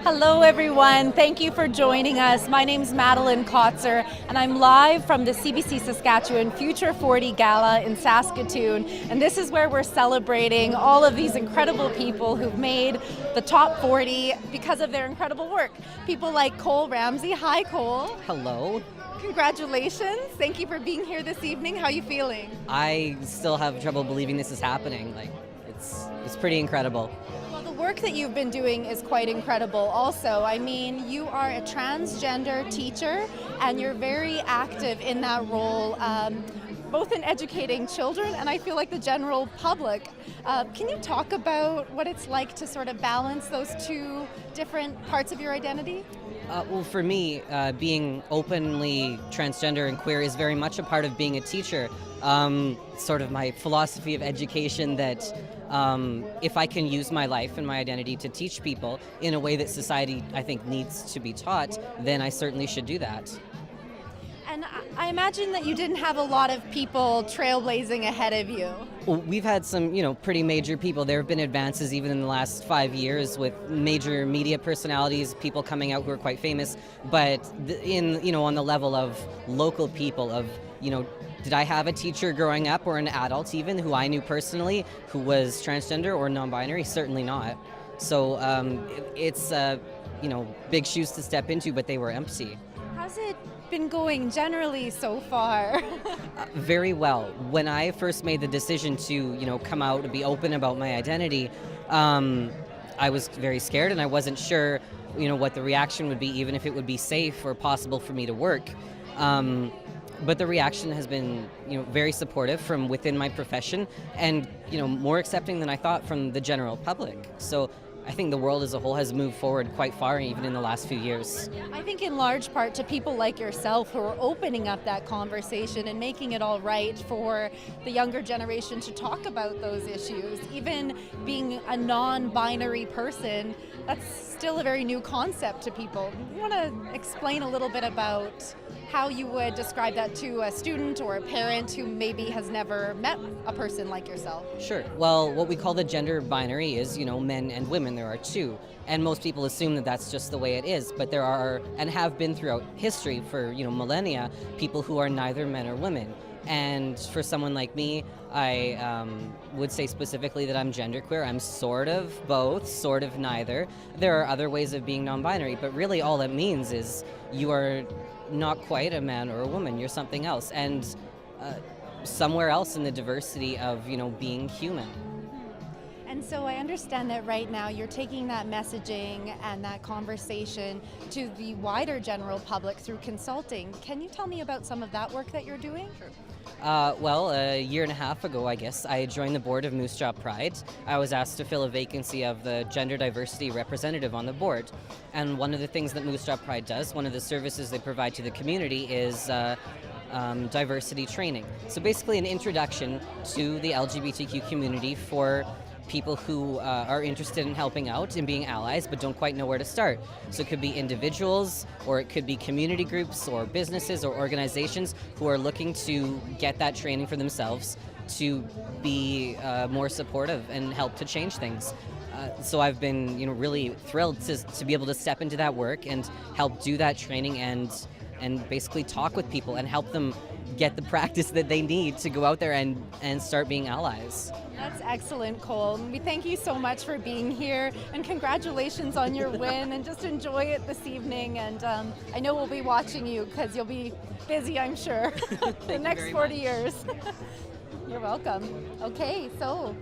Hello everyone, thank you for joining us. My name's Madeline Kotzer and I'm live from the CBC Saskatchewan Future 40 Gala in Saskatoon, and this is where we're celebrating all of these incredible people who've made the top 40 because of their incredible work. People like Cole Ramsey. Hi Cole. Hello. Congratulations, thank you for being here this evening. How are you feeling? I still have trouble believing this is happening. It's pretty incredible. Well, the work that you've been doing is quite incredible also. I mean, you are a transgender teacher and you're very active in that role, both in educating children and I feel like the general public. Can you talk about what it's like to sort of balance those two different parts of your identity? Well, for me, being openly transgender and queer is very much a part of being a teacher. Sort of my philosophy of education that if I can use my life and my identity to teach people in a way that society, I think, needs to be taught, then I certainly should do that. And I imagine that you didn't have a lot of people trailblazing ahead of you. Well, we've had some, pretty major people. There have been advances even in the last 5 years with major media personalities, people coming out who are quite famous. But on the level of local people, did I have a teacher growing up or an adult even who I knew personally who was transgender or non-binary? Certainly not. So it's big shoes to step into, but they were empty. How's it been going generally so far? Very well. When I first made the decision to, come out and be open about my identity, I was very scared and I wasn't sure, what the reaction would be, even if it would be safe or possible for me to work. But the reaction has been, very supportive from within my profession and, more accepting than I thought from the general public. So I think the world as a whole has moved forward quite far, even in the last few years. I think in large part to people like yourself who are opening up that conversation and making it all right for the younger generation to talk about those issues. Even being a non-binary person, that's still a very new concept to people. You want to explain a little bit about how you would describe that to a student or a parent who maybe has never met a person like yourself? Sure. Well, what we call the gender binary is, men and women. There are two. And most people assume that that's just the way it is. But there are, and have been throughout history for, millennia, people who are neither men or women. And for someone like me, I would say specifically that I'm genderqueer. I'm sort of both, sort of neither. There are other ways of being non-binary, but really all it means is you are not quite a man or a woman. You're something else, and somewhere else in the diversity of, being human. And so I understand that right now you're taking that messaging and that conversation to the wider general public through consulting. Can you tell me about some of that work that you're doing? Sure. Well, a year and a half ago, I guess, I joined the board of Moose Jaw Pride. I was asked to fill a vacancy of the gender diversity representative on the board. And one of the things that Moose Jaw Pride does, one of the services they provide to the community is diversity training. So basically an introduction to the LGBTQ community for people who are interested in helping out and being allies but don't quite know where to start. So it could be individuals, or it could be community groups or businesses or organizations who are looking to get that training for themselves to be more supportive and help to change things. So I've been really thrilled to be able to step into that work and help do that training and basically talk with people and help them get the practice that they need to go out there and start being allies. That's excellent, Cole. We thank you so much for being here, and congratulations on your win, and just enjoy it this evening. And I know we'll be watching you because you'll be busy, I'm sure, the next 40 years. You're welcome. Okay, so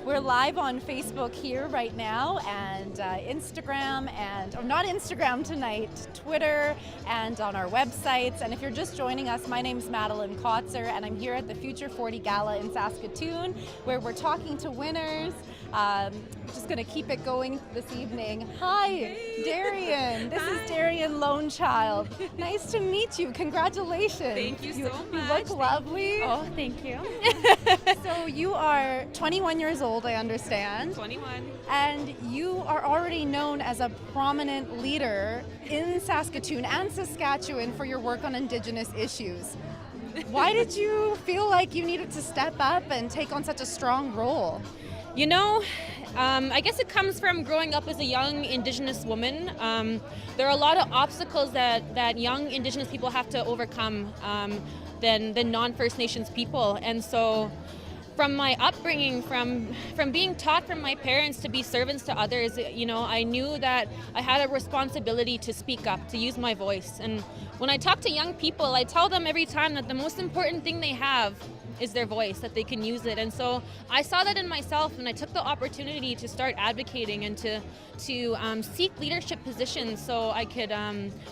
we're live on Facebook here right now, and Instagram, or not Instagram tonight, Twitter, and on our websites. And if you're just joining us, my name's Madeline Kotzer, and I'm here at the Future 40 Gala in Saskatoon, where we're talking to winners. Just going to keep it going this evening. Hi, Darian. This is Darian Lone Child. Nice to meet you. Congratulations. Thank you so much. You look lovely. Oh, thank you. So you are 21 years old, I understand. 21. And you are already known as a prominent leader in Saskatoon and Saskatchewan for your work on Indigenous issues. Why did you feel like you needed to step up and take on such a strong role? You know, I guess it comes from growing up as a young Indigenous woman. There are a lot of obstacles that young Indigenous people have to overcome than non-First Nations people. And so from my upbringing, from being taught from my parents to be servants to others, I knew that I had a responsibility to speak up, to use my voice. And when I talk to young people, I tell them every time that the most important thing they have is their voice, that they can use it. And so I saw that in myself, and I took the opportunity to start advocating and to seek leadership positions so I could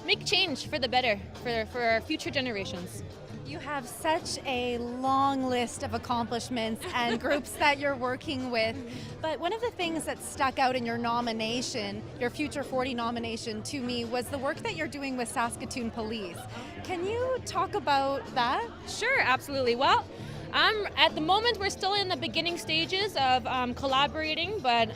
make change for the better for our future generations. You have such a long list of accomplishments and groups that you're working with, but one of the things that stuck out in your nomination, your Future 40 nomination to me, was the work that you're doing with Saskatoon Police. Can you talk about that? Sure, absolutely. Well, at the moment, we're still in the beginning stages of collaborating, but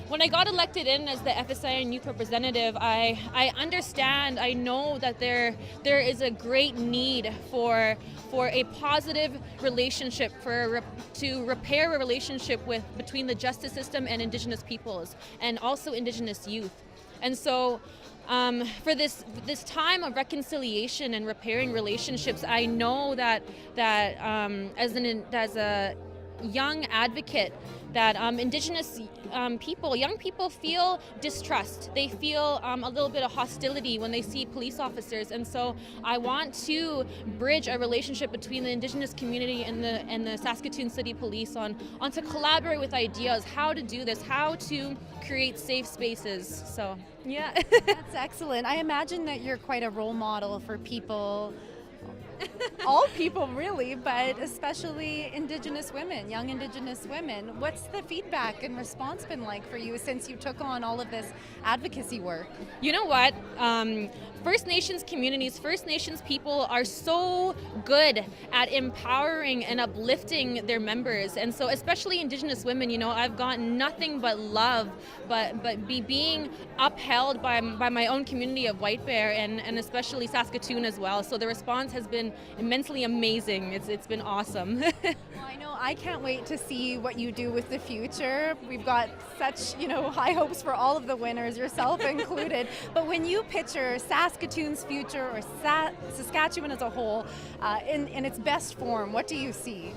when I got elected in as the FSIN youth representative, I understand, I know that there is a great need for a positive relationship, to repair a relationship between the justice system and Indigenous peoples, and also Indigenous youth. And so for this time of reconciliation and repairing relationships, I know that as a young advocate, that Indigenous young people feel distrust. They feel a little bit of hostility when they see police officers, and so I want to bridge a relationship between the Indigenous community and the Saskatoon City Police on to collaborate with ideas, how to do this, how to create safe spaces. So yeah. That's excellent. I imagine that you're quite a role model for people, all people really, but especially Indigenous women, young Indigenous women. What's the feedback and response been like for you since you took on all of this advocacy work? You know what? First Nations communities, First Nations people are so good at empowering and uplifting their members. And so especially Indigenous women, I've gotten nothing but love, but being upheld by my own community of White Bear and especially Saskatoon as well. So the response has been immensely amazing. It's been awesome. Well, I know I can't wait to see what you do with the future. We've got such, high hopes for all of the winners, yourself included. But when you picture Saskatoon's future or Saskatchewan as a whole in its best form, what do you see?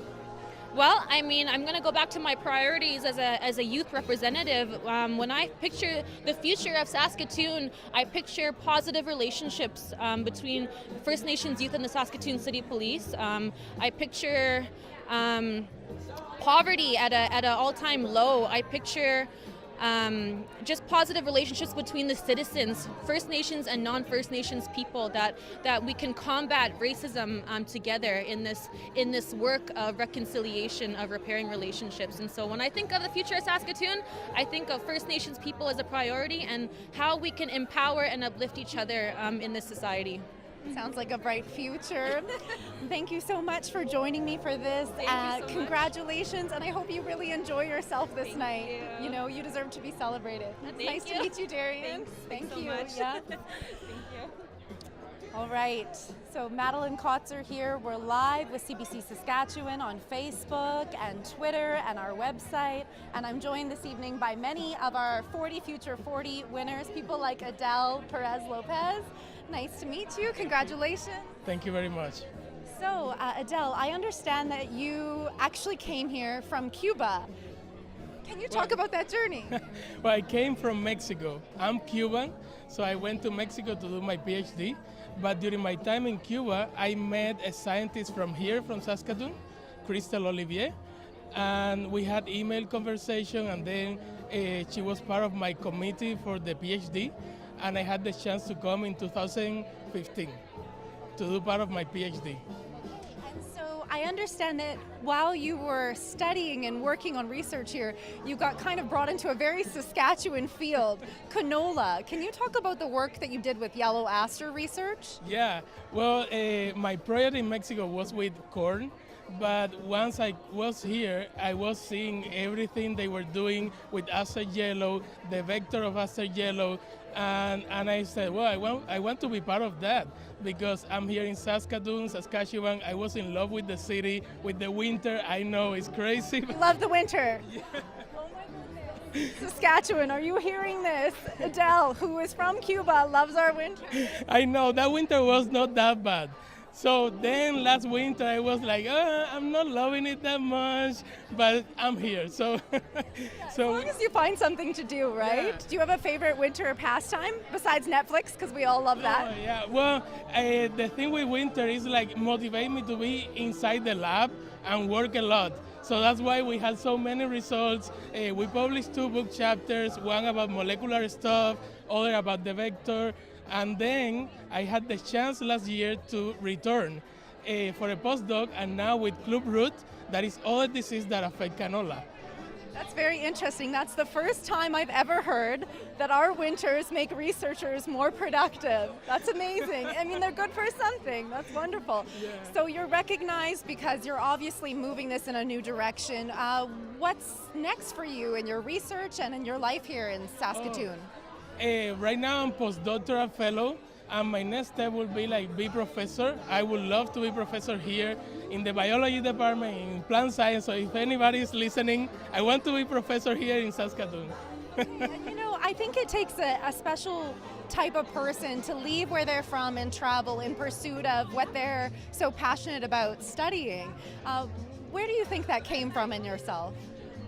Well, I'm going to go back to my priorities as a youth representative. When I picture the future of Saskatoon, I picture positive relationships between First Nations youth and the Saskatoon City Police. I picture poverty at an all-time low. I picture just positive relationships between the citizens, First Nations and non-First Nations people, that we can combat racism together in this work of reconciliation, of repairing relationships. And so when I think of the future of Saskatoon, I think of First Nations people as a priority and how we can empower and uplift each other in this society. Sounds like a bright future. Thank you so much for joining me for this. Thank you so congratulations, and I hope you really enjoy yourself this night. You. You deserve to be celebrated. It's nice to meet you, Darian. Thanks Thank you. so much. Yeah. Thank you. All right. So Madeline Kotzer here. We're live with CBC Saskatchewan on Facebook and Twitter and our website. And I'm joined this evening by many of our 40 Future 40 winners, people like Adele Perez-Lopez. Nice to meet you. Congratulations. Thank you very much. So, Adele, I understand that you actually came here from Cuba. Can you talk about that journey? Well, I came from Mexico. I'm Cuban, so I went to Mexico to do my PhD. But during my time in Cuba, I met a scientist from here, from Saskatoon, Crystal Olivier, and we had email conversation, and then she was part of my committee for the PhD. And I had the chance to come in 2015 to do part of my PhD. And so I understand that while you were studying and working on research here, you got kind of brought into a very Saskatchewan field, canola. Can you talk about the work that you did with yellow aster research? Yeah, well, my project in Mexico was with corn. But once I was here, I was seeing everything they were doing with aster yellow, the vector of aster yellow, and I said, well, I want to be part of that because I'm here in Saskatoon, Saskatchewan. I was in love with the city, with the winter. I know it's crazy. You love the winter. Yeah. Oh my goodness. Saskatchewan, are you hearing this? Adele, who is from Cuba, loves our winter. I know that winter was not that bad. So then last winter I was like, I'm not loving it that much, but I'm here. So, As long as you find something to do, right? Yeah. Do you have a favorite winter pastime besides Netflix? Because we all love that. Oh, yeah. Well, the thing with winter is like motivate me to be inside the lab and work a lot. So that's why we had so many results. We published 2 book chapters, one about molecular stuff, other about the vector. And then I had the chance last year to return for a postdoc, and now with Club Root, that is other disease that affect canola. That's very interesting. That's the first time I've ever heard that our winters make researchers more productive. That's amazing. I mean, they're good for something. That's wonderful. Yeah. So you're recognized because you're obviously moving this in a new direction. What's next for you in your research and in your life here in Saskatoon? Right now I'm postdoctoral fellow, and my next step will be like be professor. I would love to be professor here in the biology department in plant science. So if anybody is listening, I want to be professor here in Saskatoon. And you know, I think it takes a special type of person to leave where they're from and travel in pursuit of what they're so passionate about studying. Where do you think that came from in yourself?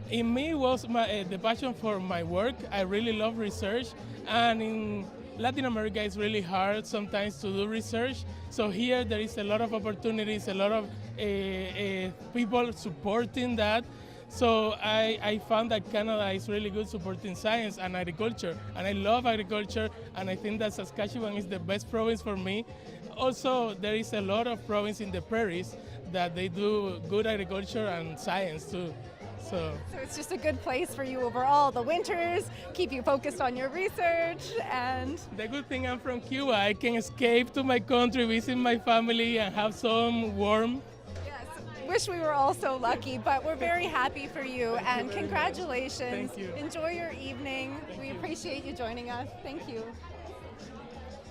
In me was the passion for my work. I really love research, and in Latin America it's really hard sometimes to do research. So here there is a lot of opportunities, a lot of people supporting that. So I found that Canada is really good supporting science and agriculture, and I love agriculture, and I think that Saskatchewan is the best province for me. Also, there is a lot of provinces in the prairies that they do good agriculture and science too. So it's just a good place for you overall. The winters keep you focused on your research, and the good thing I'm from Cuba. I can escape to my country, visit my family, and have some warmth. yes, wish we were all so lucky, but we're very happy for you, and congratulations. Thank you. Enjoy your evening. We appreciate you joining us. Thank you.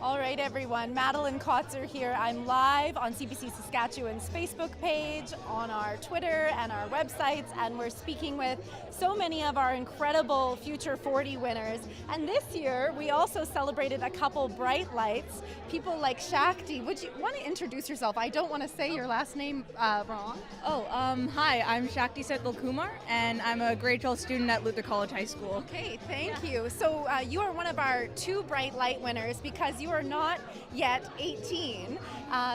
All right, everyone. Madeline Kotzer here. I'm live on CBC Saskatchewan's Facebook page, on our Twitter and our websites, and we're speaking with so many of our incredible Future 40 winners. And this year, we also celebrated a couple bright lights, people like Shakti. Would you want to introduce yourself? I don't want to say your last name wrong. Hi, I'm Shakti Setvil Kumar, and I'm a grade 12 student at Luther College High School. Okay, thank you. So you are one of our 2 bright light winners because you are not yet 18.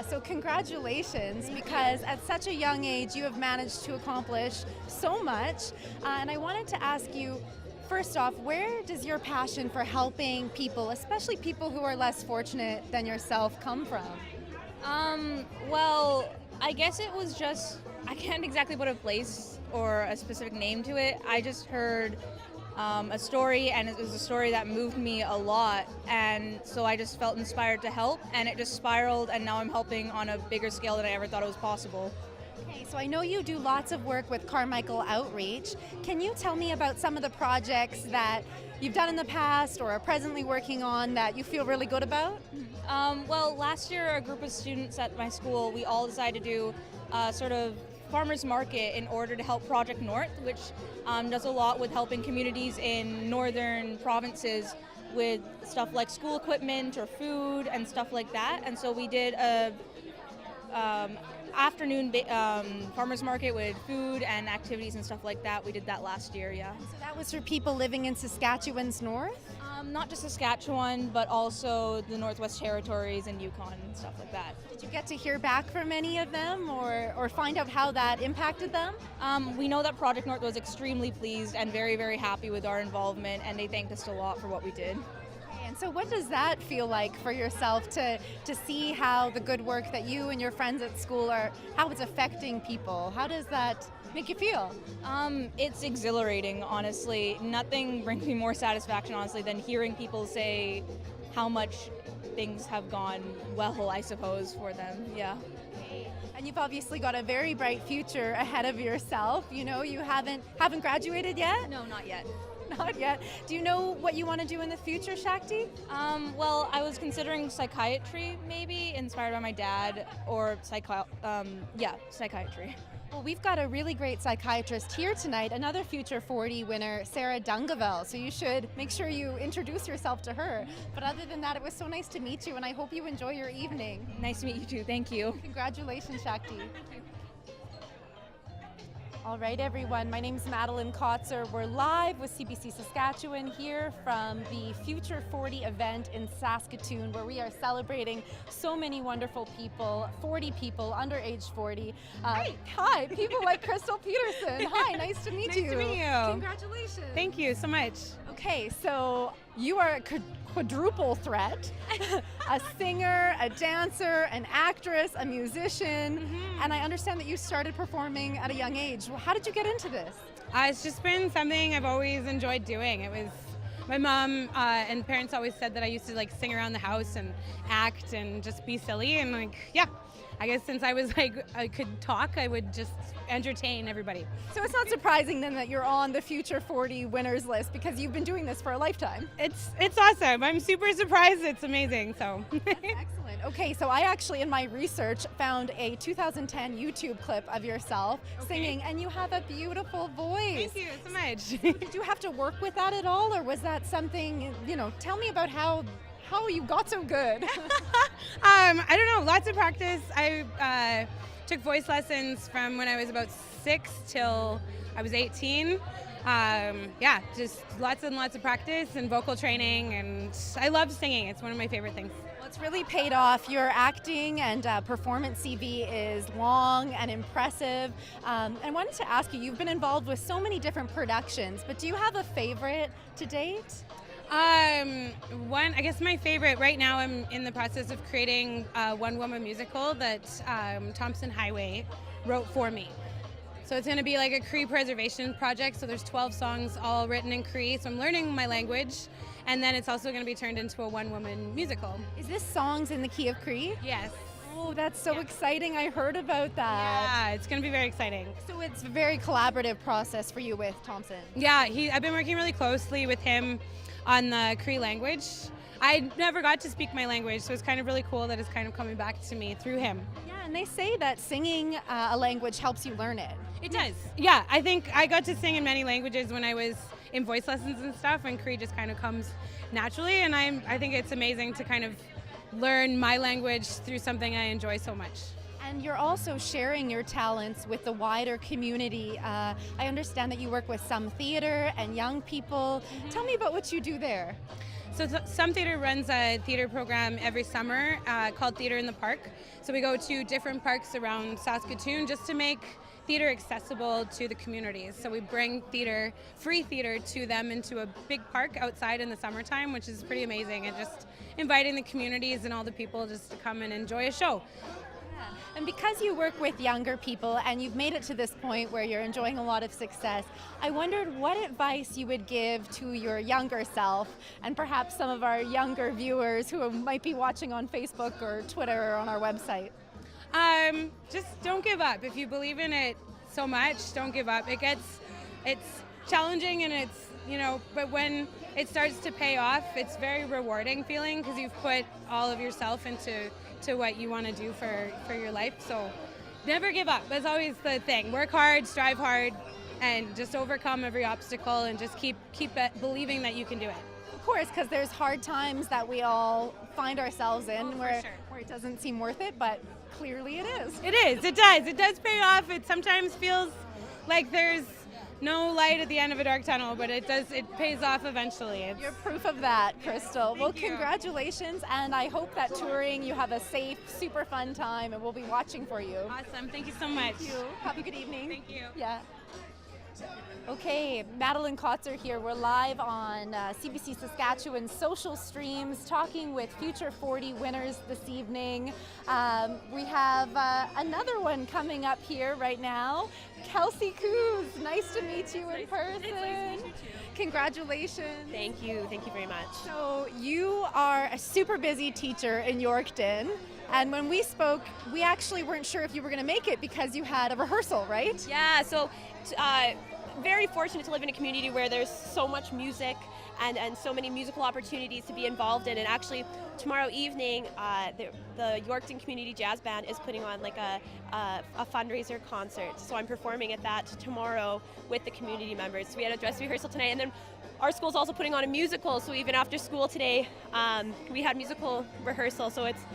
So congratulations, because at such a young age you have managed to accomplish so much. And I wanted to ask you, first off, where does your passion for helping people, especially people who are less fortunate than yourself, come from? Well, I guess it was just, I can't exactly put a place or a specific name to it. I just heard a story, and it was a story that moved me a lot, and so I just felt inspired to help, and it just spiraled, and now I'm helping on a bigger scale than I ever thought it was possible. Okay, so I know you do lots of work with Carmichael Outreach. Can you tell me about some of the projects that you've done in the past or are presently working on that you feel really good about? Well, last year a group of students at my school, we all decided to do sort of farmers market in order to help Project North, which does a lot with helping communities in northern provinces with stuff like school equipment or food and stuff like that. And so we did a afternoon farmers market with food and activities and stuff like that. We did that last year, yeah. So that was for people living in Saskatchewan's north? Not just Saskatchewan, but also the Northwest Territories and Yukon and stuff like that. Did you get to hear back from any of them or find out how that impacted them? We know that Project North was extremely pleased and very, very happy with our involvement, and they thanked us a lot for what we did. And so what does that feel like for yourself to see how the good work that you and your friends at school are, how it's affecting people? How does that make you feel? It's exhilarating, honestly. Nothing brings me more satisfaction, honestly, than hearing people say how much things have gone well, I suppose, for them. Yeah. And you've obviously got a very bright future ahead of yourself. You know, you haven't graduated yet? No, not yet. Not yet. Do you know what you want to do in the future, Shakti? Well, I was considering psychiatry, maybe, inspired by my dad, or psychiatry. Well, we've got a really great psychiatrist here tonight, another Future 40 winner, Sarah Dungavel. So you should make sure you introduce yourself to her. But other than that, it was so nice to meet you, and I hope you enjoy your evening. Nice to meet you too. Thank you. Congratulations, Shakti. All right, everyone. My name's Madeline Kotzer. We're live with CBC Saskatchewan here from the Future 40 event in Saskatoon, where we are celebrating so many wonderful people, 40 people under age 40. Hi, people like Crystal Peterson. Hi, nice to meet you. Nice to meet you. Congratulations. Thank you so much. Okay, so you are a quadruple threat, a singer, a dancer, an actress, a musician, and I understand that you started performing at a young age. Well, how did you get into this? It's just been something I've always enjoyed doing. It was my mom and parents always said that I used to like sing around the house and act and just be silly, and I guess since I was like I could talk, I would just entertain everybody. So it's not surprising then that you're on the Future 40 winners list, because you've been doing this for a lifetime. It's awesome. I'm super surprised. It's amazing. So Excellent. Okay, so I actually in my research found a 2010 YouTube clip of yourself singing, and you have a beautiful voice. Thank you so much. Did you have to work with that at all, or was that something, tell me about how you got so good? I don't know, lots of practice. I took voice lessons from when I was about 6 till I was 18. Just lots and lots of practice and vocal training, and I love singing. It's one of my favorite things. Well, it's really paid off. Your acting and performance CV is long and impressive. I wanted to ask you, you've been involved with so many different productions, but do you have a favorite to date? I guess my favorite right now, I'm in the process of creating a one-woman musical that Thompson Highway wrote for me. So it's going to be like a Cree preservation project. So there's 12 songs all written in Cree. So I'm learning my language, and then it's also going to be turned into a one-woman musical. Is this songs in the key of Cree? Yes. Oh, that's so exciting. I heard about that. Yeah, it's going to be very exciting. So it's a very collaborative process for you with Thompson. Yeah, I've been working really closely with him on the Cree language. I never got to speak my language, so it's kind of really cool that it's kind of coming back to me through him. Yeah, and they say that singing a language helps you learn it. It does. Yeah, I think I got to sing in many languages when I was in voice lessons and stuff, and Cree just kind of comes naturally, and I think it's amazing to kind of learn my language through something I enjoy so much. And you're also sharing your talents with the wider community. I understand that you work with Some Theatre and young people. Tell me about what you do there. So Some Theatre runs a theatre program every summer called Theatre in the Park. So we go to different parks around Saskatoon just to make theatre accessible to the communities. So we bring theatre, free theatre, to them into a big park outside in the summertime, which is pretty amazing, and just inviting the communities and all the people just to come and enjoy a show. And because you work with younger people and you've made it to this point where you're enjoying a lot of success, I wondered what advice you would give to your younger self, and perhaps some of our younger viewers who might be watching on Facebook or Twitter or on our website. Just don't give up. If you believe in it so much, don't give up. It's challenging, and but when it starts to pay off, it's very rewarding feeling, because you've put all of yourself into what you want to do for your life. So never give up. That's always the thing. Work hard, strive hard, and just overcome every obstacle, and just keep believing that you can do it. Of course, because there's hard times that we all find ourselves in where it doesn't seem worth it, but clearly it is. It is. It does. It does pay off. It sometimes feels like there's no light at the end of a dark tunnel, but it does. It pays off eventually. You're proof of that, Crystal. Well, Thank you. Congratulations, and I hope that touring you have a safe, super fun time, and we'll be watching for you. Awesome. Thank you so much. Thank you. Have a good evening. Thank you. Yeah. Okay, Madeline Kotzer here. We're live on CBC Saskatchewan social streams, talking with Future 40 winners this evening. We have another one coming up here right now. Kelsey Coos, nice to meet you in person. It's nice to meet you too. Congratulations. Thank you very much. So you are a super busy teacher in Yorkton, and when we spoke, we actually weren't sure if you were going to make it because you had a rehearsal, right? Yeah, so very fortunate to live in a community where there's so much music and so many musical opportunities to be involved in. And actually, tomorrow evening, the Yorkton Community Jazz Band is putting on like a fundraiser concert. So I'm performing at that tomorrow with the community members. So we had a dress rehearsal tonight, and then our school's also putting on a musical. So even after school today, we had musical rehearsal. So it's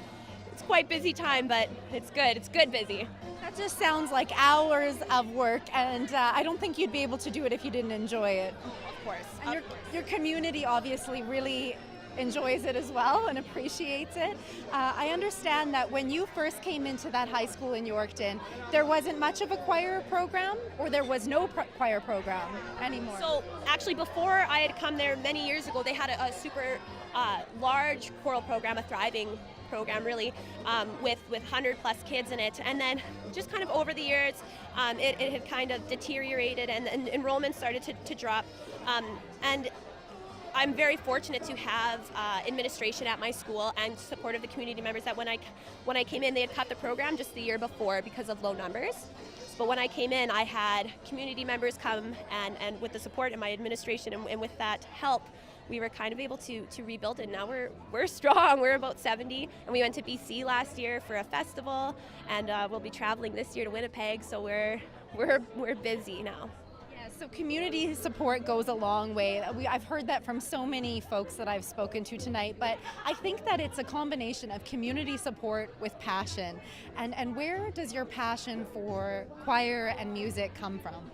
quite busy time, but it's good. It's good busy. That just sounds like hours of work, and I don't think you'd be able to do it if you didn't enjoy it. Of course. And your community obviously really enjoys it as well and appreciates it. I understand that when you first came into that high school in Yorkton, there wasn't much of a choir program, or there was no choir program anymore. So actually, before I had come there many years ago, they had a super large choral program, a thriving program really, with 100 plus kids in it. And then just kind of over the years, it had kind of deteriorated, and enrollment started to drop. And I'm very fortunate to have administration at my school and support of the community members that when I came in, they had cut the program just the year before because of low numbers. But when I came in, I had community members come, and with the support of my administration and with that help, we were kind of able to rebuild it. Now we're strong. We're about 70, and we went to BC last year for a festival, and we'll be traveling this year to Winnipeg. So we're busy now. So community support goes a long way. I've heard that from so many folks that I've spoken to tonight, but I think that it's a combination of community support with passion. And where does your passion for choir and music come from?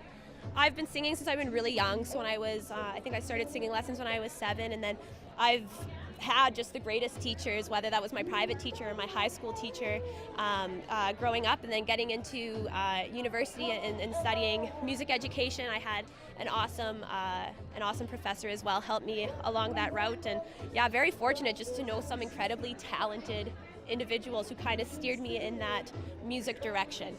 I've been singing since I've been really young. So when I was, I think I started singing lessons when I was 7, and then I've had just the greatest teachers, whether that was my private teacher or my high school teacher, growing up, and then getting into university and studying music education. I had an awesome professor as well help me along that route, and yeah, very fortunate just to know some incredibly talented individuals who kind of steered me in that music direction.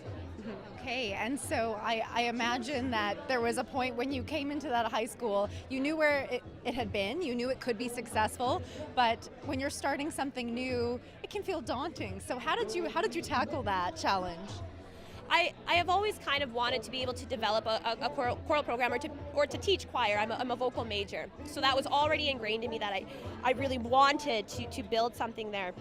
Okay, and so I imagine that there was a point when you came into that high school, you knew where it had been, you knew it could be successful, but when you're starting something new, it can feel daunting. So how did you tackle that challenge? I have always kind of wanted to be able to develop a choral program or to teach choir. I'm a vocal major, so that was already ingrained in me that I really wanted to build something there.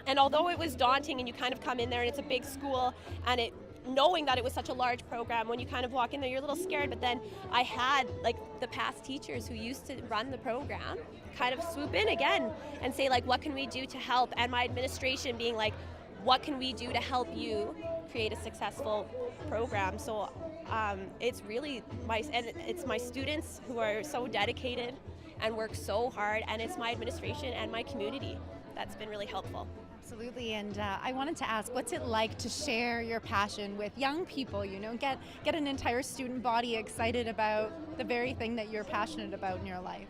And although it was daunting, and you kind of come in there and it's a big school, and knowing that it was such a large program, when you kind of walk in there, you're a little scared. But then I had like the past teachers who used to run the program kind of swoop in again and say like, what can we do to help? And my administration being like, what can we do to help you create a successful program? So it's really it's my students who are so dedicated and work so hard, and it's my administration and my community that's been really helpful. Absolutely, and I wanted to ask, what's it like to share your passion with young people, get an entire student body excited about the very thing that you're passionate about in your life?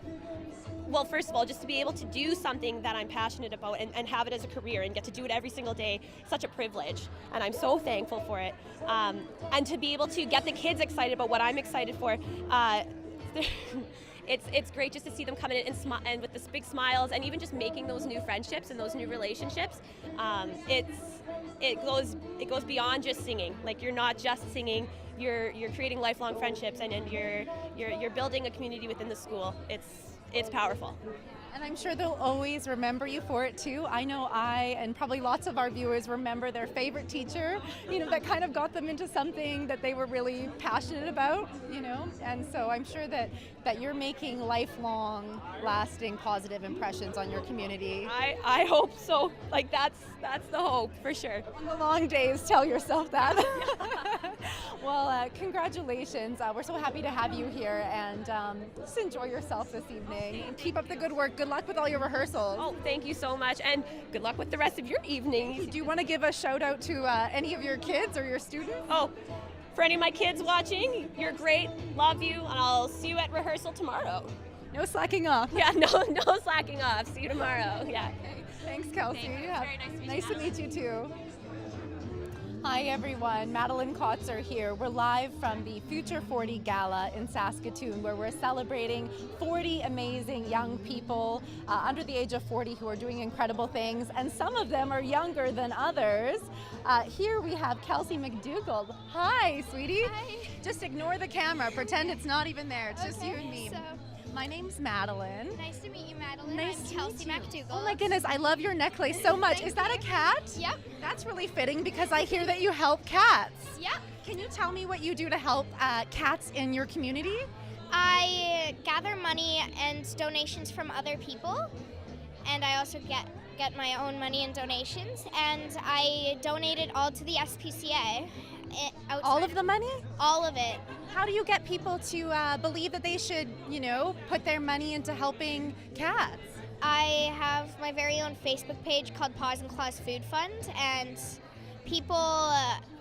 Well, first of all, just to be able to do something that I'm passionate about and have it as a career and get to do it every single day, such a privilege, and I'm so thankful for it. And to be able to get the kids excited about what I'm excited for, it's great just to see them coming in and with this big smiles, and even just making those new friendships and those new relationships. It goes beyond just singing. Like, you're not just singing, you're creating lifelong friendships, and you're building a community within the school. It's powerful. And I'm sure they'll always remember you for it too. I know I, and probably lots of our viewers, remember their favorite teacher, that kind of got them into something that they were really passionate about, and so I'm sure that you're making lifelong, lasting, positive impressions on your community. I hope so. Like, that's the hope, for sure. On the long days, tell yourself that. Well, congratulations. We're so happy to have you here, and just enjoy yourself this evening. Keep up the good work. Good luck with all your rehearsals. Oh, thank you so much, and good luck with the rest of your evening. Do you want to give a shout out to any of your kids or your students? Oh, for any of my kids watching, you're great, love you, and I'll see you at rehearsal tomorrow. No slacking off. Yeah, no slacking off. See you tomorrow. Yeah. Okay. Thanks, Kelsey. Thanks. Yeah. Very nice to meet you too. Hi everyone, Madeline Kotzer here. We're live from the Future 40 Gala in Saskatoon, where we're celebrating 40 amazing young people under the age of 40 who are doing incredible things, and some of them are younger than others. Here we have Kelsey McDougall. Hi, sweetie. Hi. Just ignore the camera, pretend it's not even there, it's just you and me. My name's Madeline. Nice to meet you, Madeline. Nice I'm to Kelsey meet you. McDougall. Oh my goodness, I love your necklace so much. Thank Is that a you. cat? Yep. That's really fitting because I hear that you help cats. Yep. Can you tell me what you do to help cats in your community? I gather money and donations from other people, and I also get my own money and donations, and I donate it all to the SPCA. All of the money? All of it. How do you get people to believe that they should, put their money into helping cats? I have my very own Facebook page called Paws and Claws Food Fund, and people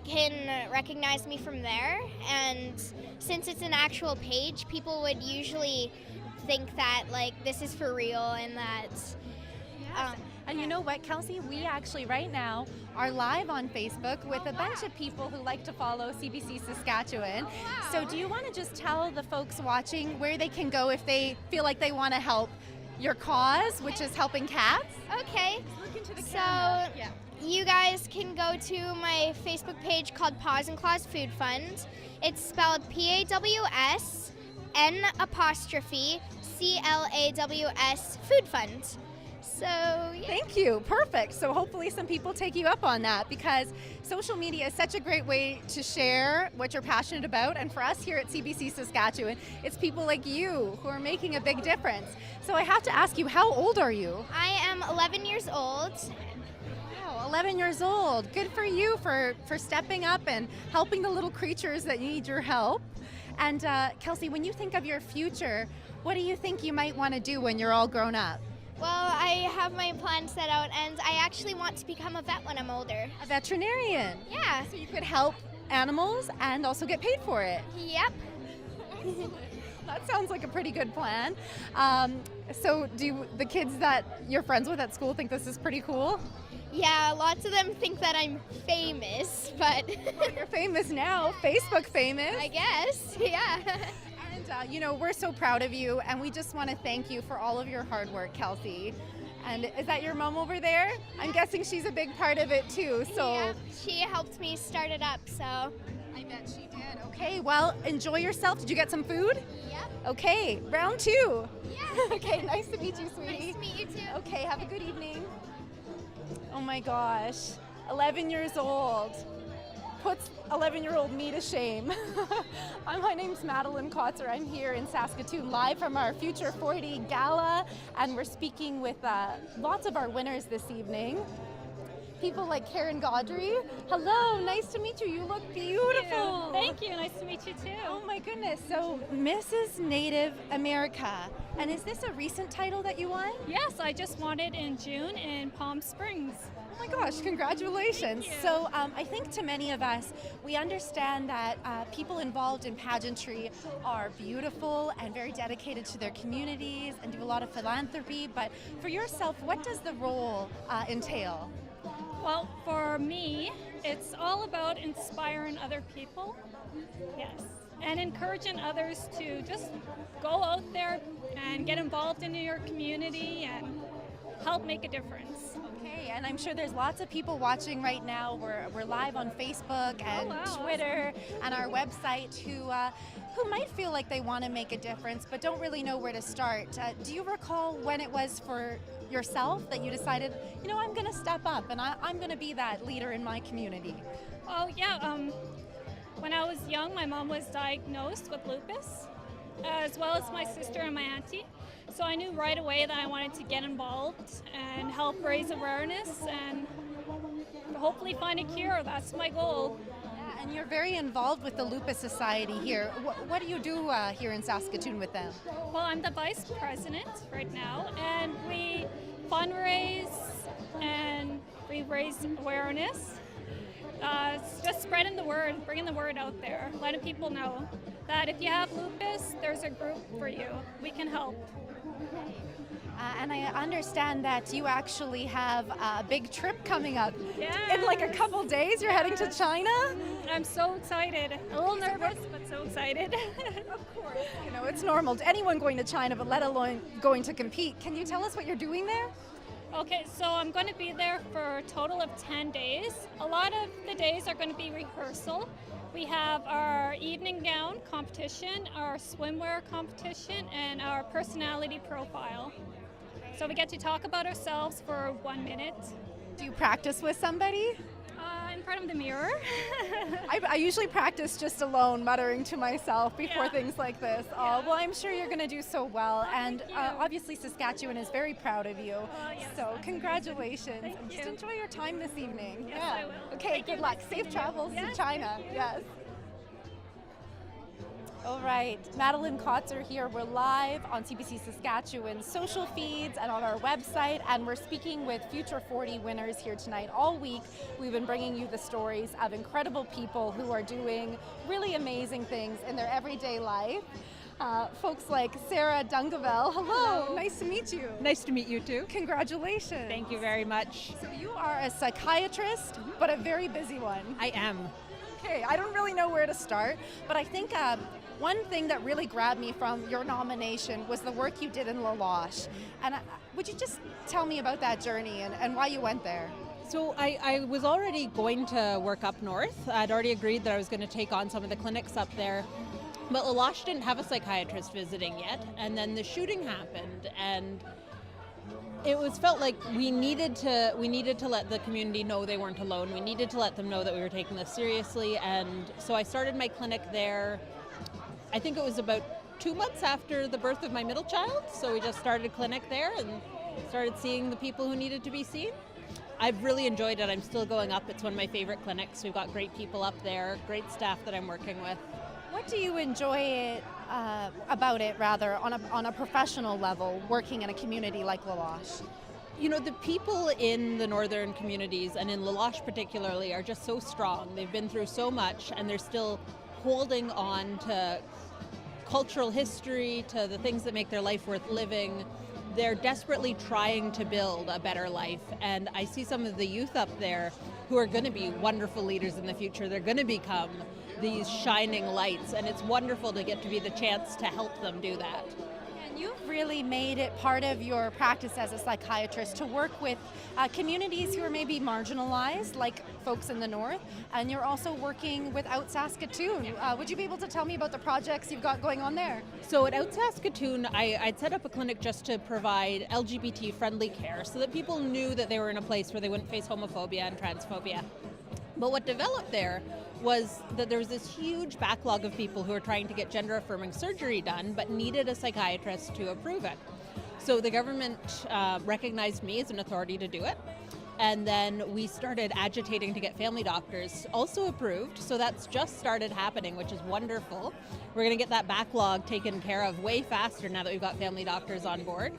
can recognize me from there. And since it's an actual page, people would usually think that this is for real and that. And you know what, Kelsey? We actually right now are live on Facebook with a bunch of people who like to follow CBC Saskatchewan. So do you want to just tell the folks watching where they can go if they feel like they want to help your cause, which is helping cats? Okay. Look into the So camera. Yeah. you guys can go to my Facebook page called Paws and Claws Food Fund. It's spelled PAWSN''CLAWS Food Fund. So, yeah. Thank you. Perfect. So hopefully some people take you up on that because social media is such a great way to share what you're passionate about. And for us here at CBC Saskatchewan, it's people like you who are making a big difference. So I have to ask you, how old are you? I am 11 years old. Wow, 11 years old. Good for you for stepping up and helping the little creatures that need your help. And Kelsey, when you think of your future, what do you think you might want to do when you're all grown up? Well, I have my plan set out, and I actually want to become a vet when I'm older. A veterinarian. Yeah. So you could help animals and also get paid for it. Yep. That sounds like a pretty good plan. So do the kids that you're friends with at school think this is pretty cool? Yeah, lots of them think that I'm famous, but Well, you're famous now, Facebook famous. I guess, yeah. And we're so proud of you, and we just want to thank you for all of your hard work, Kelsey. And is that your mom over there? I'm guessing she's a big part of it too. So Yeah, she helped me start it up, so. I bet she did. Okay, well, enjoy yourself. Did you get some food? Yep. Okay, round 2. Yeah. Okay, nice to meet you, sweetie. Nice to meet you too. Okay, have a good evening. Oh my gosh, 11 years old. Puts 11-year-old me to shame. My name's Madeline Kotzer. I'm here in Saskatoon live from our Future 40 Gala, and we're speaking with lots of our winners this evening. People like Karen Gaudry. Hello, nice to meet you. You look beautiful. Thank you. Nice to meet you too. Oh my goodness. So Mrs. Native America. And is this a recent title that you won? Yes, I just won it in June in Palm Springs. Oh my gosh, congratulations. So I think to many of us, we understand that people involved in pageantry are beautiful and very dedicated to their communities and do a lot of philanthropy. But for yourself, what does the role entail? Well, for me, it's all about inspiring other people. Yes. And encouraging others to just go out there and get involved in your community and help make a difference. Okay, and I'm sure there's lots of people watching right now. We're live on Facebook and Twitter and our website who might feel like they want to make a difference but don't really know where to start. Do you recall when it was for yourself that you decided, I'm going to step up and I'm going to be that leader in my community? Oh yeah, when I was young, my mom was diagnosed with lupus, as well as my sister and my auntie. So I knew right away that I wanted to get involved and help raise awareness and hopefully find a cure. That's my goal. Yeah, and you're very involved with the Lupus Society here. What do you do here in Saskatoon with them? Well, I'm the vice president right now, and we fundraise and we raise awareness. Just spreading the word, bringing the word out there, letting people know that if you have lupus, there's a group for you. We can help. And I understand that you actually have a big trip coming up. Yes. In like a couple days, you're heading to China? I'm so excited. A little nervous, but so excited. Of course. It's normal to anyone going to China, but let alone going to compete. Can you tell us what you're doing there? Okay, so I'm going to be there for a total of 10 days. A lot of the days are going to be rehearsal. We have our evening gown competition, our swimwear competition, and our personality profile. So we get to talk about ourselves for 1 minute. Do you practice with somebody? In front of the mirror. I usually practice just alone, muttering to myself before things like this. Oh, well, I'm sure you're going to do so well. And obviously, Saskatchewan is very proud of you. Yes, so congratulations. Thank and you. just enjoy your time this evening. Yes, I will. Okay, Thank good you. luck. Nice Safe meeting you. travels Yes, to China. thank you. Yes. All right, Madeline Kotzer here. We're live on CBC Saskatchewan's social feeds and on our website, and we're speaking with Future 40 winners here tonight. All week, we've been bringing you the stories of incredible people who are doing really amazing things in their everyday life. Folks like Sarah Dungavel. Hello, nice to meet you. Nice to meet you too. Congratulations. Thank you very much. So you are a psychiatrist, but a very busy one. I am. Okay, I don't really know where to start, but I think one thing that really grabbed me from your nomination was the work you did in La Loche. And would you just tell me about that journey and why you went there? So I was already going to work up north. I'd already agreed that I was going to take on some of the clinics up there. But La Loche didn't have a psychiatrist visiting yet. And then the shooting happened, and it was felt like we needed to let the community know they weren't alone. We needed to let them know that we were taking this seriously. And so I started my clinic there. I think it was about 2 months after the birth of my middle child. So we just started a clinic there and started seeing the people who needed to be seen. I've really enjoyed it. I'm still going up. It's one of my favorite clinics. We've got great people up there, great staff that I'm working with. What do you enjoy about it, rather, on a professional level, working in a community like La Loche? You know, the people in the northern communities, and in La Loche particularly, are just so strong. They've been through so much, and they're still holding on to cultural history, to the things that make their life worth living. They're desperately trying to build a better life, and I see some of the youth up there who are going to be wonderful leaders in the future. They're going to become these shining lights, and it's wonderful to get to be the chance to help them do that. And you've really made it part of your practice as a psychiatrist to work with communities who are maybe marginalized, like folks in the north, and you're also working with Out Saskatoon. Would you be able to tell me about the projects you've got going on there? So at Out Saskatoon, I'd set up a clinic just to provide LGBT-friendly care so that people knew that they were in a place where they wouldn't face homophobia and transphobia. But what developed there was that there was this huge backlog of people who were trying to get gender-affirming surgery done but needed a psychiatrist to approve it. So the government recognized me as an authority to do it, and then we started agitating to get family doctors also approved. So that's just started happening, which is wonderful. We're going to get that backlog taken care of way faster now that we've got family doctors on board.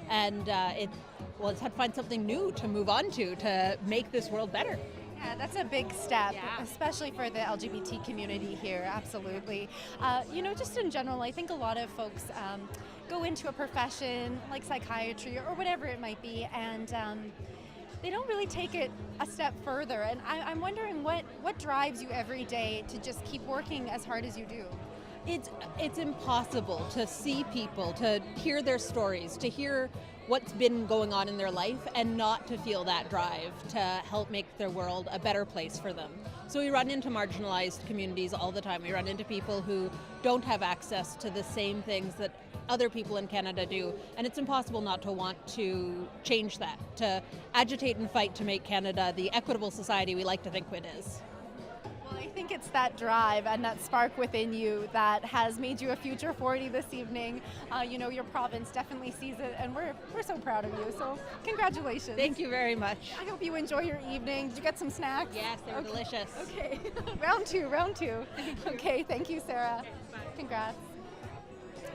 And it's had to find something new to move on to make this world better. Yeah, that's a big step, especially for the LGBT community here, absolutely. Just in general, I think a lot of folks go into a profession like psychiatry or whatever it might be, and they don't really take it a step further. And I'm wondering what drives you every day to just keep working as hard as you do? It's impossible to see people, to hear their stories, to hear what's been going on in their life and not to feel that drive to help make their world a better place for them. So we run into marginalized communities all the time. We run into people who don't have access to the same things that other people in Canada do, and it's impossible not to want to change that, to agitate and fight to make Canada the equitable society we like to think it is. Well, I think it's that drive and that spark within you that has made you a Future 40 this evening. Your province definitely sees it, and we're so proud of you. So congratulations. Thank you very much. I hope you enjoy your evening. Did you get some snacks? Yes, they were delicious. Okay, round two. Okay, thank you, Sarah. Congrats.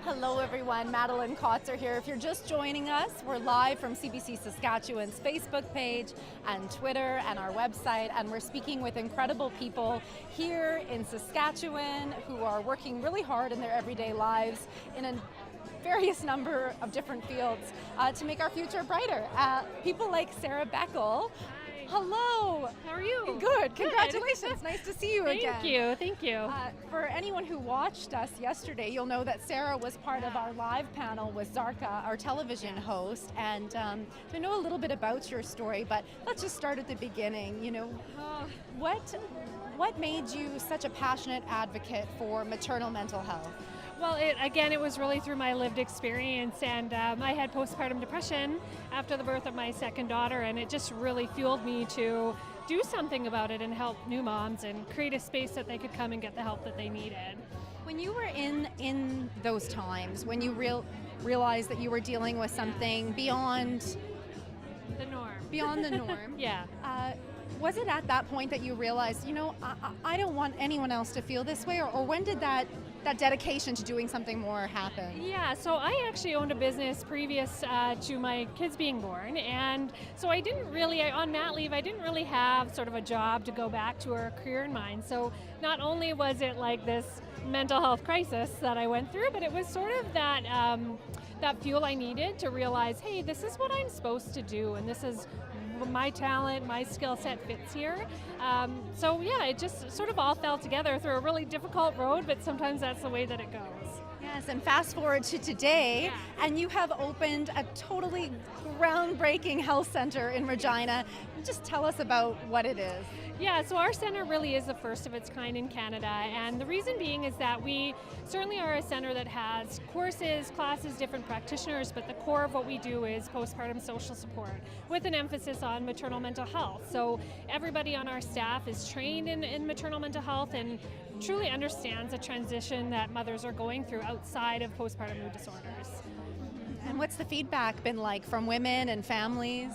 Hello everyone, Madeline Kotzer here. If you're just joining us, we're live from CBC Saskatchewan's Facebook page and Twitter and our website, and we're speaking with incredible people here in Saskatchewan who are working really hard in their everyday lives in a various number of different fields to make our future brighter. People like Sarah Beckel. Hello. How are you? Good. Congratulations. Nice to see you again. Thank you. For anyone who watched us yesterday, you'll know that Sarah was part of our live panel with Zarka, our television host, and I know a little bit about your story, but let's just start at the beginning. You know, what made you such a passionate advocate for maternal mental health? Well, it was really through my lived experience, and I had postpartum depression after the birth of my second daughter, and it just really fueled me to do something about it and help new moms and create a space that they could come and get the help that they needed. When you were in those times, when you realized that you were dealing with something beyond the norm. Yeah. Was it at that point that you realized, you know, I don't want anyone else to feel this way, or when did that dedication to doing something more happen? Yeah, so I actually owned a business previous to my kids being born, and so on mat leave, I didn't really have sort of a job to go back to or a career in mind. So not only was it like this mental health crisis that I went through, but it was sort of that fuel I needed to realize, hey, this is what I'm supposed to do, and this is my talent, my skill set fits here. So yeah, it just sort of all fell together through a really difficult road, but sometimes that's the way that it goes. Yes, and fast forward to today, and you have opened a totally groundbreaking health center in Regina. Just tell us about what it is. Yeah, so our center really is the first of its kind in Canada, and the reason being is that we certainly are a center that has courses, classes, different practitioners, but the core of what we do is postpartum social support with an emphasis on maternal mental health. So everybody on our staff is trained in maternal mental health and truly understands the transition that mothers are going through outside of postpartum mood disorders. And what's the feedback been like from women and families?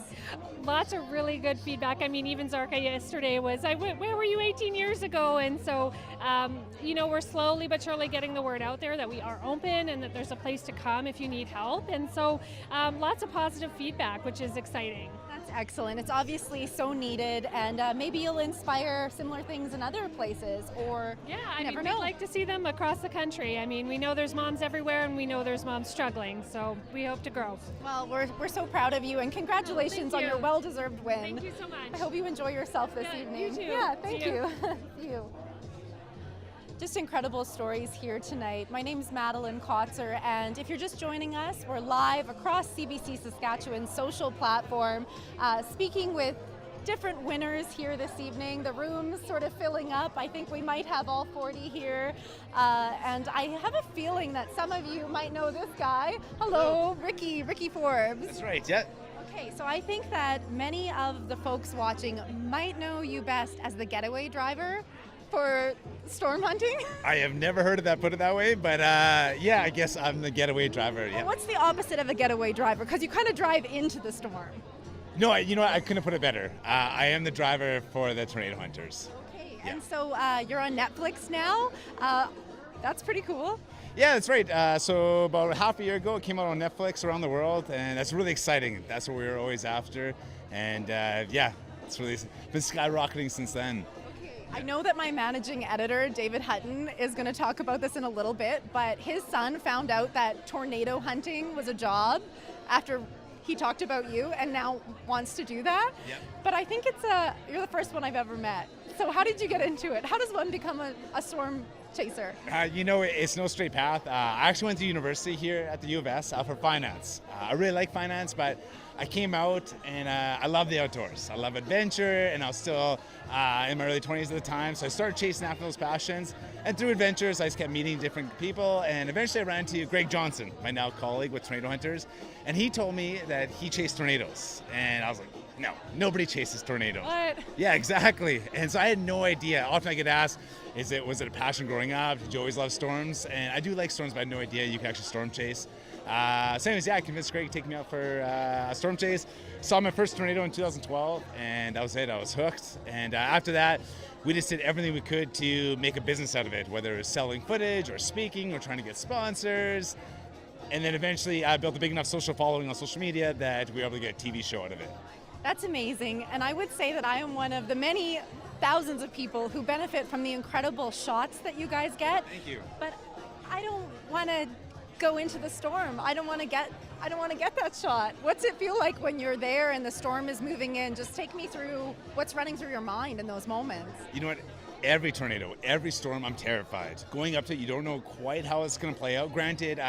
Lots of really good feedback. I mean, even Zarka yesterday was, where were you 18 years ago? And so, we're slowly but surely getting the word out there that we are open and that there's a place to come if you need help. And so lots of positive feedback, which is exciting. That's excellent. It's obviously so needed, and maybe you'll inspire similar things in other places, or we'd like to see them across the country. I mean, we know there's moms everywhere, and we know there's moms struggling, so we hope to grow. Well, we're so proud of you, and congratulations on your well-deserved win. Thank you so much. I hope you enjoy yourself this evening. You too. Yeah, thank you. Thank you. Just incredible stories here tonight. My name's Madeline Kotzer, and if you're just joining us, we're live across CBC Saskatchewan's social platform, speaking with different winners here this evening. The room's sort of filling up. I think we might have all 40 here, and I have a feeling that some of you might know this guy. Hello, Ricky Forbes. That's right, yeah. Okay, so I think that many of the folks watching might know you best as the getaway driver for storm hunting. I have never heard of that, put it that way, but I guess I'm the getaway driver. Yeah. Well, what's the opposite of a getaway driver? Because you kind of drive into the storm. No, you know what? I couldn't put it better. I am the driver for the tornado hunters. Okay, yeah. And so you're on Netflix now. That's pretty cool. Yeah, that's right. So about half a year ago, it came out on Netflix around the world, and that's really exciting. That's what we were always after, and it's really been skyrocketing since then. I know that my managing editor, David Hutton, is going to talk about this in a little bit, but his son found out that tornado hunting was a job after he talked about you and now wants to do that. Yep. But I think you're the first one I've ever met. So how did you get into it? How does one become a storm chaser? It's no straight path. I actually went to university here at the U of S for finance. I really like finance, but I came out and I love the outdoors. I love adventure, and I was still in my early 20s at the time, so I started chasing after those passions. And through adventures, I just kept meeting different people, and eventually I ran into Greg Johnson, my now colleague with Tornado Hunters, and he told me that he chased tornadoes. And I was like, no, nobody chases tornadoes. What? Yeah, exactly. And so I had no idea. Often I get asked, was it a passion growing up? Did you always love storms? And I do like storms, but I had no idea you could actually storm chase. So anyways, I convinced Greg to take me out for a storm chase. Saw my first tornado in 2012, and that was it. I was hooked. And after that, we just did everything we could to make a business out of it, whether it was selling footage or speaking or trying to get sponsors. And then eventually I built a big enough social following on social media that we were able to get a TV show out of it. That's amazing. And I would say that I am one of the many thousands of people who benefit from the incredible shots that you guys get. Thank you. But I don't want to go into the storm. I don't want to get I don't want to get that shot. What's it feel like when you're there and the storm is moving in? Just take me through what's running through your mind in those moments. You know what? Every tornado, every storm, I'm terrified. Going up to it, you don't know quite how it's going to play out. Granted,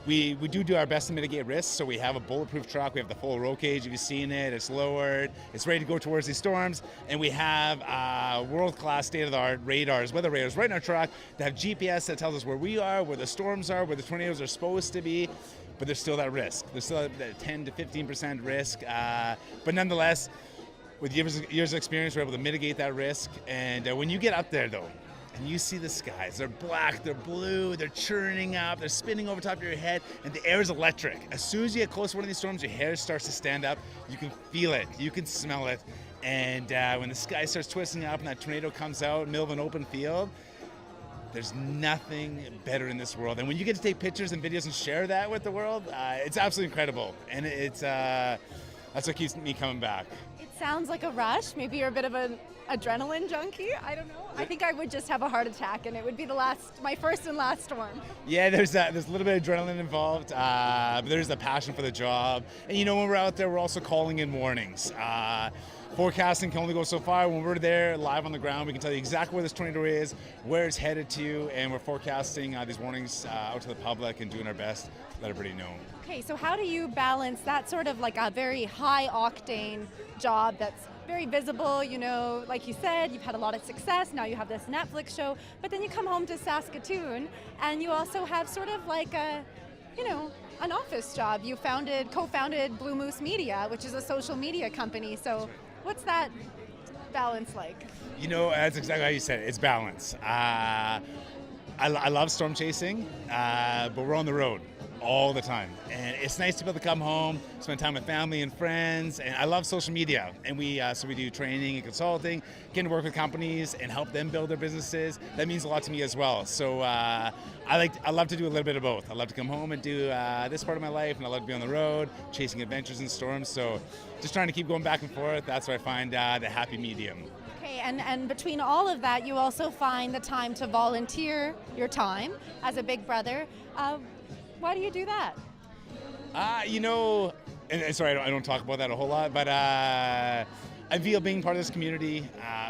we do our best to mitigate risks, so we have a bulletproof truck, we have the full roll cage, if you've seen it, it's lowered, it's ready to go towards these storms, and we have world-class state-of-the-art radars, weather radars, right in our truck that have GPS that tells us where we are, where the storms are, where the tornadoes are supposed to be, but there's still that risk. There's still that 10 to 15% risk, but nonetheless, with years of experience, we're able to mitigate that risk. And when you get up there, though, and you see the skies, they're black, they're blue, they're churning up, they're spinning over top of your head, and the air is electric. As soon as you get close to one of these storms, your hair starts to stand up. You can feel it, you can smell it. And when the sky starts twisting up and that tornado comes out in the middle of an open field, there's nothing better in this world. And when you get to take pictures and videos and share that with the world, it's absolutely incredible. And that's what keeps me coming back. It sounds like a rush. Maybe you're a bit of an adrenaline junkie. I don't know. I think I would just have a heart attack, and it would be my first and last storm. Yeah, there's a little bit of adrenaline involved, but there's a passion for the job. And when we're out there, we're also calling in warnings. Forecasting can only go so far. When we're there live on the ground, we can tell you exactly where this tornado is, where it's headed to, and we're forecasting these warnings out to the public and doing our best to let everybody know. Okay, so how do you balance that sort of like a very high octane job that's very visible, like you said, you've had a lot of success, now you have this Netflix show, but then you come home to Saskatoon and you also have sort of like an office job. You co-founded Blue Moose Media, which is a social media company. So what's that balance like? That's exactly how you said it. It's balance. I love storm chasing, but we're on the road all the time. And it's nice to be able to come home, spend time with family and friends, and I love social media. And we do training and consulting, getting to work with companies and help them build their businesses. That means a lot to me as well. So I love to do a little bit of both. I love to come home and do this part of my life, and I love to be on the road, chasing adventures and storms. So just trying to keep going back and forth. That's where I find the happy medium. Okay, and between all of that, you also find the time to volunteer your time as a big brother. Why do you do that? And sorry, I don't talk about that a whole lot, but I feel being part of this community,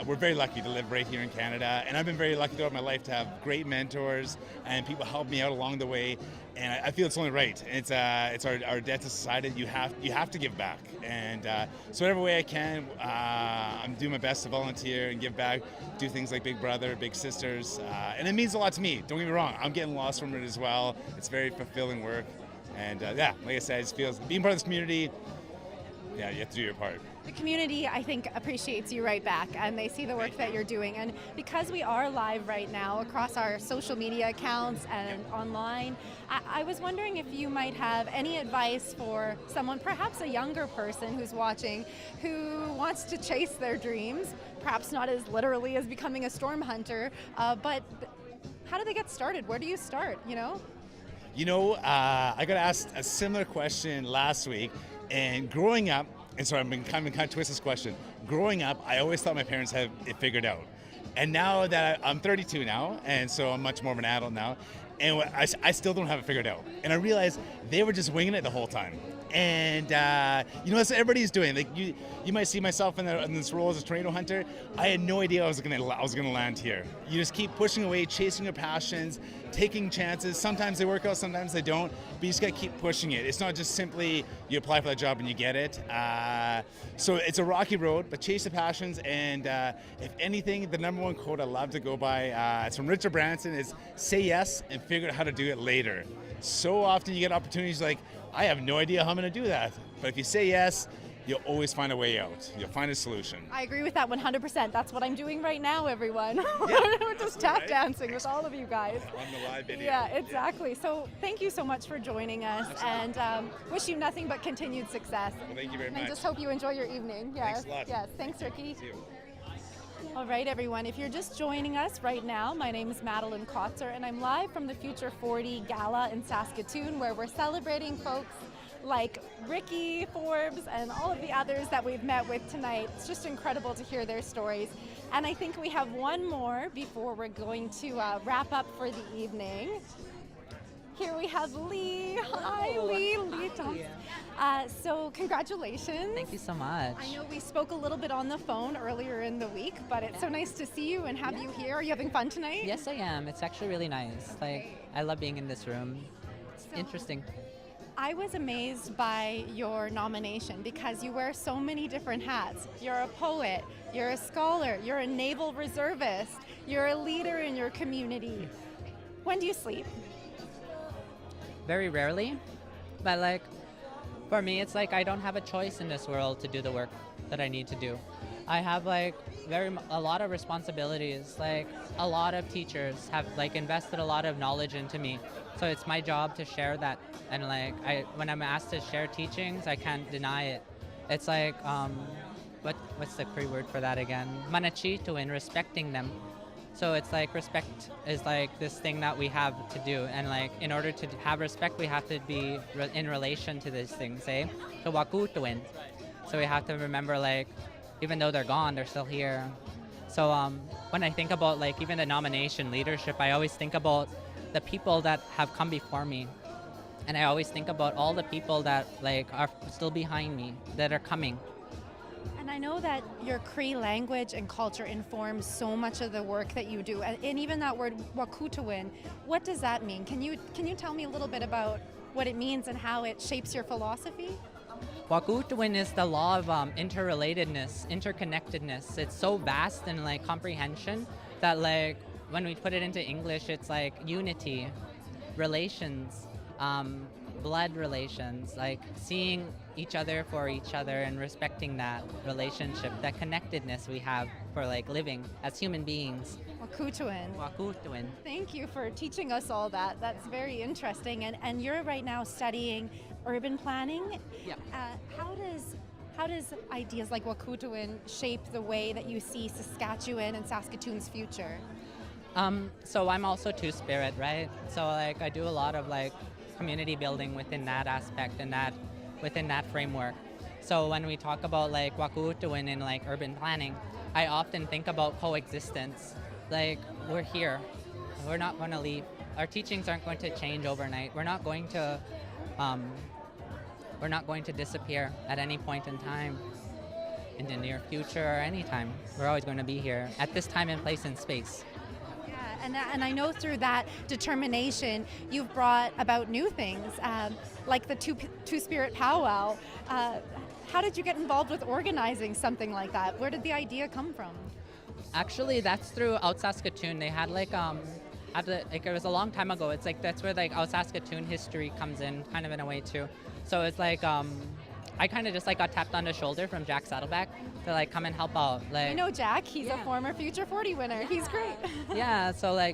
we're very lucky to live right here in Canada, and I've been very lucky throughout my life to have great mentors and people help me out along the way, and I feel it's only right. It's our debt to society. You have to give back, and so whatever way I can, I'm doing my best to volunteer and give back, do things like Big Brother, Big Sisters, and it means a lot to me. Don't get me wrong, I'm getting lost from it as well. It's very fulfilling work, and like I said, it feels being part of this community. Yeah, you have to do your part. The community, I think, appreciates you right back, and they see the work that you're doing. And because we are live right now across our social media accounts and online, I was wondering if you might have any advice for someone, perhaps a younger person who's watching, who wants to chase their dreams, perhaps not as literally as becoming a storm hunter, but how do they get started? Where do you start, I got asked a similar question last week, and growing up, and so I'm going to kind of twist this question. Growing up, I always thought my parents had it figured out. And now that I'm 32 now, and so I'm much more of an adult now, and I still don't have it figured out. And I realized they were just winging it the whole time. And that's what everybody's doing. Like you might see myself in this role as a tornado hunter. I had no idea I was gonna land here. You just keep pushing away, chasing your passions, taking chances. Sometimes they work out, sometimes they don't. But you just gotta keep pushing it. It's not just simply you apply for that job and you get it. So it's a rocky road, but chase the passions. And if anything, the number one quote I love to go by, it's from Richard Branson, is say yes and figure out how to do it later. So often you get opportunities like, I have no idea how I'm going to do that. But if you say yes, you'll always find a way out. You'll find a solution. I agree with that 100%. That's what I'm doing right now, everyone. Yeah, we're just tap dancing with all of you guys. On the live video. Yeah, exactly. So thank you so much for joining us, and wish you nothing but continued success. Well, thank you very much. And just hope you enjoy your evening. Yes. Thanks a lot. Yes. Thanks, Ricky. See you. All right, everyone, if you're just joining us right now, my name is Madeline Kotzer, and I'm live from the Future 40 Gala in Saskatoon, where we're celebrating folks like Ricky Forbes and all of the others that we've met with tonight. It's just incredible to hear their stories. And I think we have one more before we're going to wrap up for the evening. Here we have Lee. Hi, Lee Thompson. So congratulations. Thank you so much. I know we spoke a little bit on the phone earlier in the week, but it's so nice to see you and have you here. Are you having fun tonight? Yes, I am. It's actually really nice. I love being in this room. It's interesting. I was amazed by your nomination because you wear so many different hats. You're a poet, you're a scholar, you're a naval reservist, you're a leader in your community. When do you sleep? Very rarely, but for me, it's I don't have a choice in this world to do the work that I need to do. I have a lot of responsibilities. A lot of teachers have invested a lot of knowledge into me, so it's my job to share that. And when I'm asked to share teachings, I can't deny it. It's what's the Cree word for that again? Manachito, in respecting them. So it's respect is this thing that we have to do, and in order to have respect, we have to be in relation to these things, eh? So wakutuin. So we have to remember even though they're gone, they're still here. So when I think about even the nomination leadership, I always think about the people that have come before me, and I always think about all the people that are still behind me, that are coming. And I know that your Cree language and culture informs so much of the work that you do, and even that word wakutuin, what does that mean? Can you tell me a little bit about what it means and how it shapes your philosophy? Wakutuin is the law of interrelatedness, interconnectedness. It's so vast in comprehension that when we put it into English, it's unity, relations, blood relations, seeing each other for each other and respecting that relationship, that connectedness we have for living as human beings. Wakutuin. Wakutuin. Thank you for teaching us all that. That's very interesting. And you're right now studying urban planning. Yeah. How does ideas like Wakutuin shape the way that you see Saskatchewan and Saskatoon's future? So I'm also Two-Spirit, right? So I do a lot of community building within that aspect and within that framework. So when we talk about wakutuin in urban planning, I often think about coexistence. We're here, we're not going to leave. Our teachings aren't going to change overnight. We're not going to disappear at any point in time, in the near future or any time. We're always going to be here at this time and place and space. And I know through that determination, you've brought about new things, like the Two-Spirit powwow. How did you get involved with organizing something like that? Where did the idea come from? Actually, that's through Out Saskatoon. They had it was a long time ago. It's that's where Out Saskatoon history comes in, kind of in a way too. So it's I kind of just got tapped on the shoulder from Jack Saddleback to come and help out. I know Jack. He's a former Future 40 winner. Yeah. He's great. Yeah. So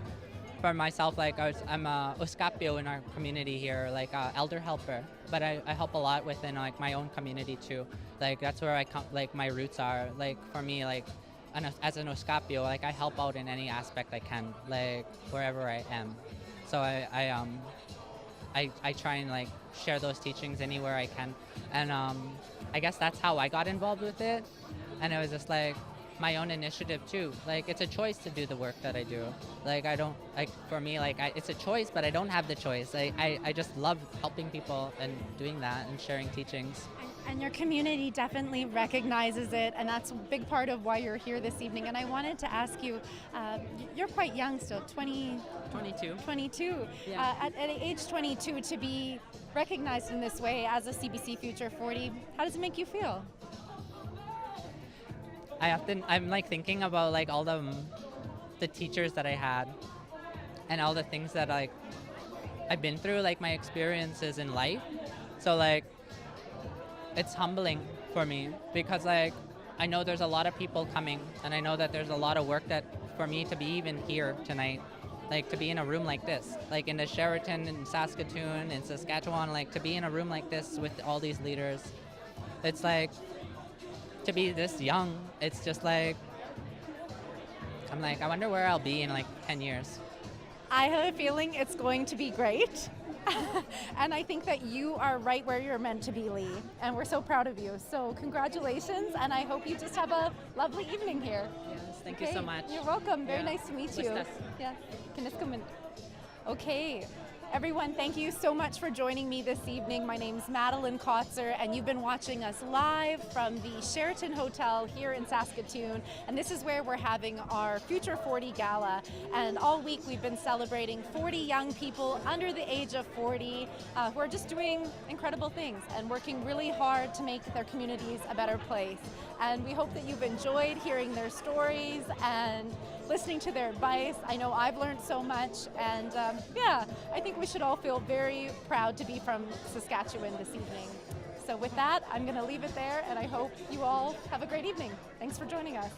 for myself, I'm a Uskapio in our community here, elder helper. But I help a lot within my own community too. That's where I come. My roots are. For me, as an Uskapio, I help out in any aspect I can, wherever I am. So I try and share those teachings anywhere I can, and I guess that's how I got involved with it, and it was just my own initiative too. It's a choice to do the work that I do. For me, it's a choice, but I don't have the choice. I just love helping people and doing that and sharing teachings. And your community definitely recognizes it, and that's a big part of why you're here this evening. And I wanted to ask you, you're quite young still, 22. 22. Yeah. At age 22, to be recognized in this way as a CBC Future 40, how does it make you feel? I'm thinking about all the teachers that I had, and all the things that I've been through, my experiences in life. So it's humbling for me because I know there's a lot of people coming, and I know that there's a lot of work that for me to be even here tonight, to be in a room like this, in the Sheraton in Saskatoon, in Saskatchewan, to be in a room like this with all these leaders. It's to be this young, it's just I'm I wonder where I'll be in 10 years. I have a feeling it's going to be great. And I think that you are right where you're meant to be, Lee. And we're so proud of you. So congratulations, and I hope you just have a lovely evening here. Yes, thank you so much. You're welcome. Very nice to meet you. Gustas. Yeah. Okay. Everyone, thank you so much for joining me this evening. My name's Madeline Kotzer, and you've been watching us live from the Sheraton Hotel here in Saskatoon. And this is where we're having our Future 40 Gala. And all week we've been celebrating 40 young people under the age of 40 who are just doing incredible things and working really hard to make their communities a better place. And we hope that you've enjoyed hearing their stories and listening to their advice. I know I've learned so much, and yeah, I think we should all feel very proud to be from Saskatchewan this evening. So with that, I'm going to leave it there, and I hope you all have a great evening. Thanks for joining us.